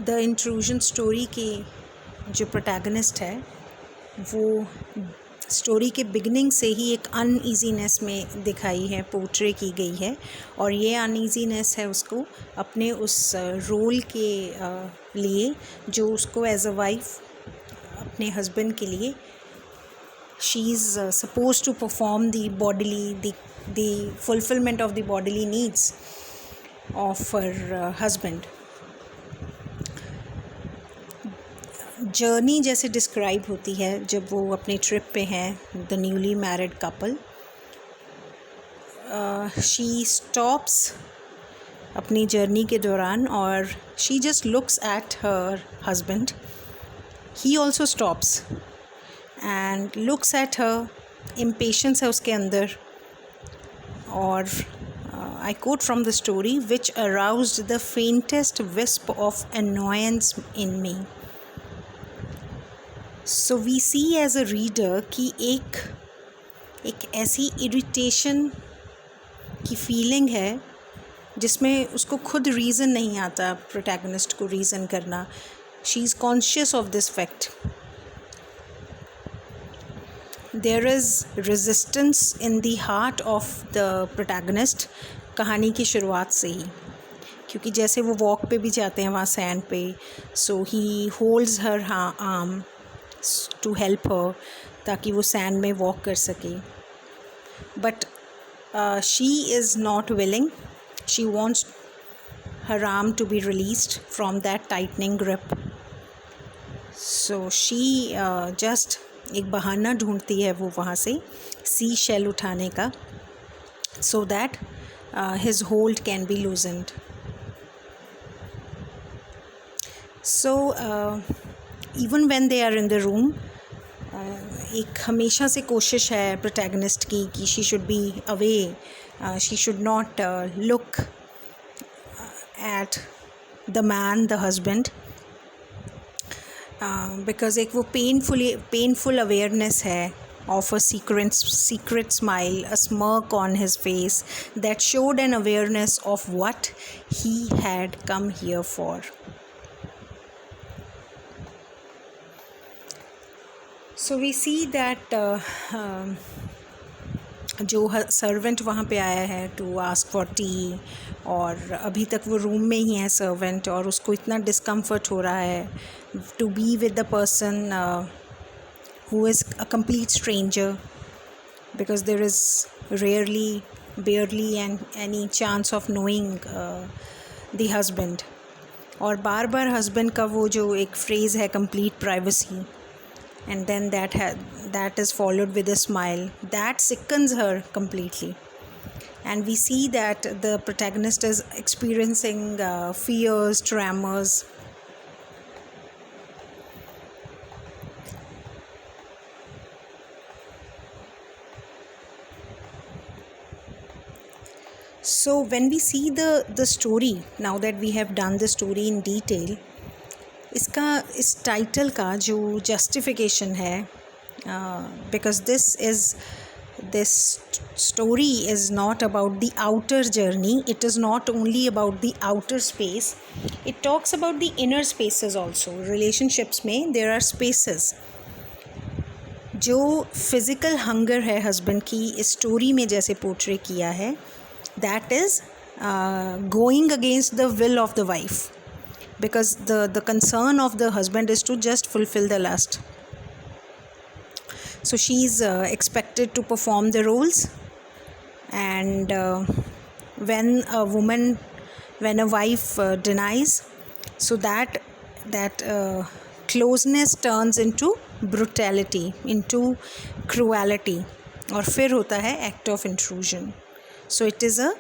The intrusion story के जो protagonist है वो स्टोरी के बिगिनिंग से ही एक अनईजीनेस में दिखाई है, पोर्ट्रे की गई है। और ये अनईजीनेस है उसको अपने उस रोल के लिए जो उसको एज अ वाइफ अपने हस्बैंड के लिए she is suppose to perform the fulfillment of the bodily needs of her husband. Journey जैसे डिस्क्राइब होती है जब वो अपने ट्रिप पे हैं, the newly married couple, she stops अपनी जर्नी के दौरान और she just looks at her husband. He also stops and looks at her. Impatience है उसके अंदर और I quote from the story, which aroused the faintest wisp of annoyance in me. So we see as a reader कि एक ऐसी irritation की feeling है जिसमें उसको खुद रीज़न नहीं आता, प्रोटैगनिस्ट को रीज़न करना। She is conscious of this fact. There is resistance in the heart of the protagonist कहानी की शुरुआत से ही, क्योंकि जैसे वो वॉक पे भी जाते हैं वहाँ सैंड पे, so he holds her arm to help her ताकि वो सैंड में वॉक कर सके। But she is not willing, she wants her arm to be released from that tightening grip. So she just एक बहाना ढूंढती है वो वहाँ से सी शेल उठाने का, so that his hold can be loosened. So even when they are in the room, एक हमेशा से कोशिश है प्रोटैगनिस्ट की कि she should be away, she should not look at the man, the husband, because एक वो painful awareness है of a secret smile, a smirk on his face that showed an awareness of what he had come here for. So we see that जो servant वहाँ पे आया है to ask for T, और अभी तक वो रूम में ही है सर्वेंट, और उसको इतना डिस्कम्फर्ट हो रहा है to be with the person who is a complete stranger, because there is barely any chance of knowing the husband. और बार बार husband का वो जो एक phrase है complete privacy, and then that is followed with a smile that sickens her completely. And we see that the protagonist is experiencing fears, tremors. So when we see the story, now that we have done the story in detail, इस title का जो justification है, because this story is not about the outer journey, it is not only about the outer space, it talks about the inner spaces also. Relationships में there are spaces. जो physical hunger है husband की इस story में जैसे portray किया है, that is going against the will of the wife, because the concern of the husband is to just fulfill the lust. So she is expected to perform the roles, and when a wife denies, so that closeness turns into brutality, into cruelty, और फिर होता है act of intrusion. So it is a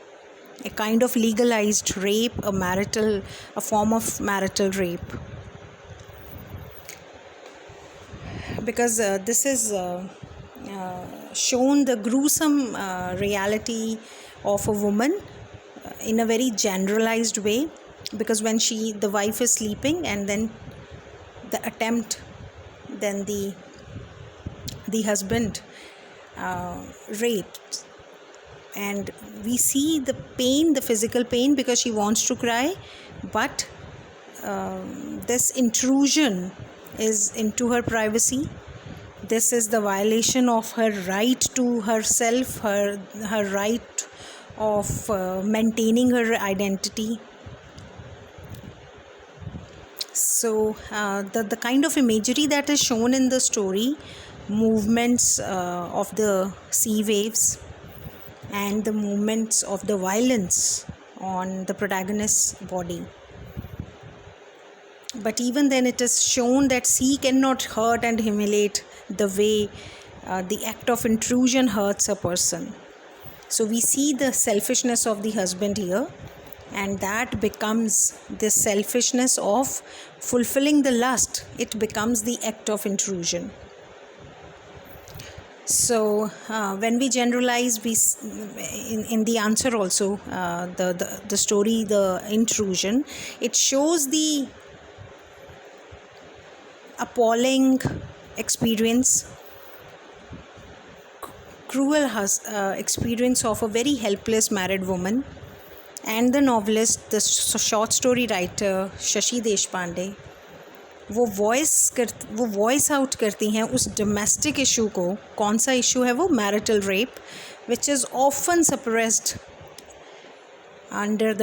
kind of legalized rape, a form of marital rape, because this is shown the gruesome reality of a woman in a very generalized way, because when the wife is sleeping and then the attempt, then the husband raped. And we see the pain, the physical pain, because she wants to cry, but this intrusion is into her privacy. This is the violation of her right to herself, her right of maintaining her identity. So the kind of imagery that is shown in the story, movements of the sea waves and the movements of the violence on the protagonist's body. But even then it is shown that sea cannot hurt and humiliate the way the act of intrusion hurts a person. So we see the selfishness of the husband here, and that becomes the selfishness of fulfilling the lust. It becomes the act of intrusion. So when we generalize, we in the answer also, the story, the intrusion, it shows the appalling experience, cruel experience of a very helpless married woman, and the novelist, the short story writer Shashi Deshpande, वो voice out करती हैं उस domestic issue को. कौन सा issue है वो? Marital rape, which is often suppressed under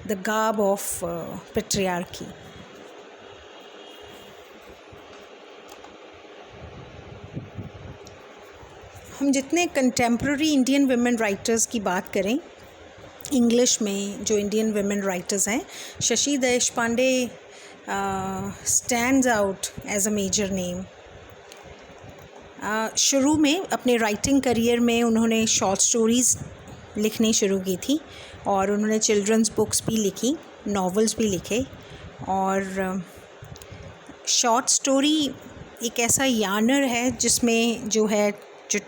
the garb of patriarchy. हम जितने कंटेम्प्रेरी इंडियन वुमेन राइटर्स की बात करें, इंग्लिश में जो इंडियन वुमेन राइटर्स हैं, Shashi Deshpande stands out as a major name. शुरू में अपने राइटिंग करियर में उन्होंने शॉर्ट स्टोरीज़ लिखनी शुरू की थी, और उन्होंने चिल्ड्रंस बुक्स भी लिखी, नॉवेल्स भी लिखे. और शॉर्ट स्टोरी एक ऐसा यानर है जिसमें जो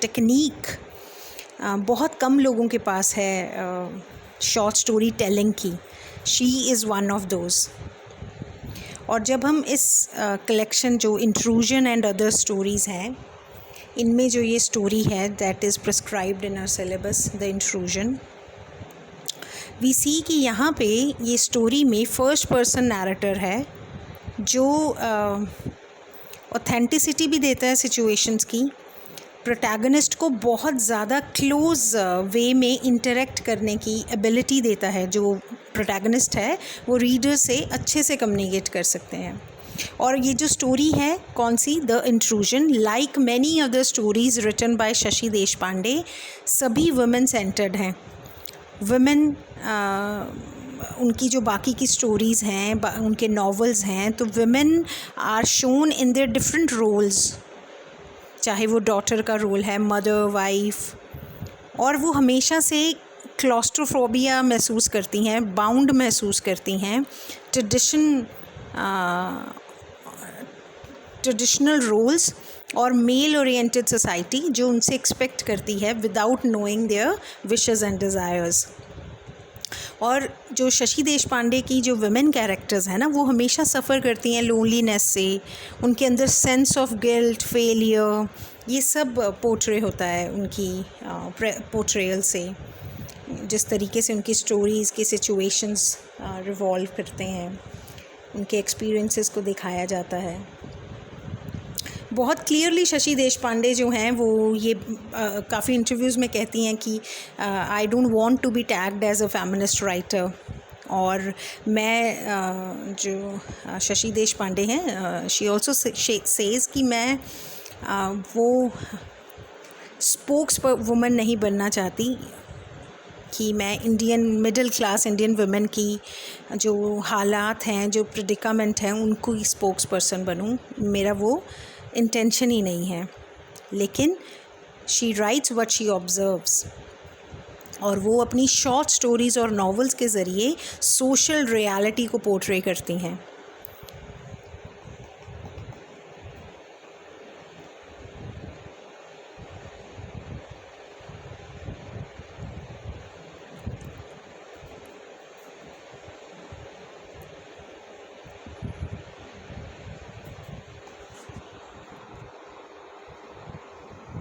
टेक्निक बहुत कम लोगों के पास है शॉर्ट स्टोरी टेलिंग की. She is one of those. और जब हम इस कलेक्शन जो इंट्रूजन एंड अदर स्टोरीज़ हैं, इनमें जो ये स्टोरी है that is prescribed in our syllabus, the intrusion, we see कि यहाँ पे ये स्टोरी में फर्स्ट पर्सन नैरेटर है जो ऑथेंटिसिटी भी देता है सिचुएशंस की. प्रोटैगनिस्ट को बहुत ज़्यादा क्लोज वे में इंटरेक्ट करने की एबिलिटी देता है. जो प्रोटैगनिस्ट है वो रीडर से अच्छे से कम्युनिकेट कर सकते हैं. और ये जो स्टोरी है कौन सी, the intrusion, like many other stories written by Shashi Deshpande, सभी वुमेन सेंटर्ड हैं. वुमेन उनकी जो बाकी की स्टोरीज़ हैं, उनके नॉवेल्स हैं, तो women are shown in their different roles. चाहे वो डॉटर का रोल है, मदर, वाइफ, और वो हमेशा से क्लॉस्ट्रोफोबिया महसूस करती हैं, बाउंड महसूस करती हैं ट्रेडिशनल रोल्स और मेल ओरिएंटेड सोसाइटी जो उनसे एक्सपेक्ट करती है without knowing their wishes and desires. और जो शशि देशपांडे की जो वुमेन कैरेक्टर्स हैं ना, वो हमेशा सफ़र करती हैं लोनलीनेस से. उनके अंदर सेंस ऑफ गिल्ट, फेलियर, ये सब पोर्ट्रे होता है उनकी पोर्ट्रेयल से. जिस तरीके से उनकी स्टोरीज़ के सिचुएशंस रिवॉल्व करते हैं, उनके एक्सपीरियंसेस को दिखाया जाता है. बहुत क्लियरली शशि देशपांडे जो हैं वो ये काफ़ी इंटरव्यूज़ में कहती हैं कि I don't want to be tagged as a feminist writer. और मैं जो शशि देशपांडे हैं, शी ऑल्सो सेज़ कि मैं वो स्पोक्स वुमन नहीं बनना चाहती कि मैं Indian middle class Indian women की जो हालात हैं, जो प्रेडिकामेंट हैं, उनको ही स्पोक्स पर्सन बनूं. मेरा वो इंटेंशन ही नहीं है. लेकिन she writes what she observes, और वो अपनी शॉर्ट स्टोरीज़ और नॉवेल्स के ज़रिए सोशल रियलिटी को पोर्ट्रे करती हैं.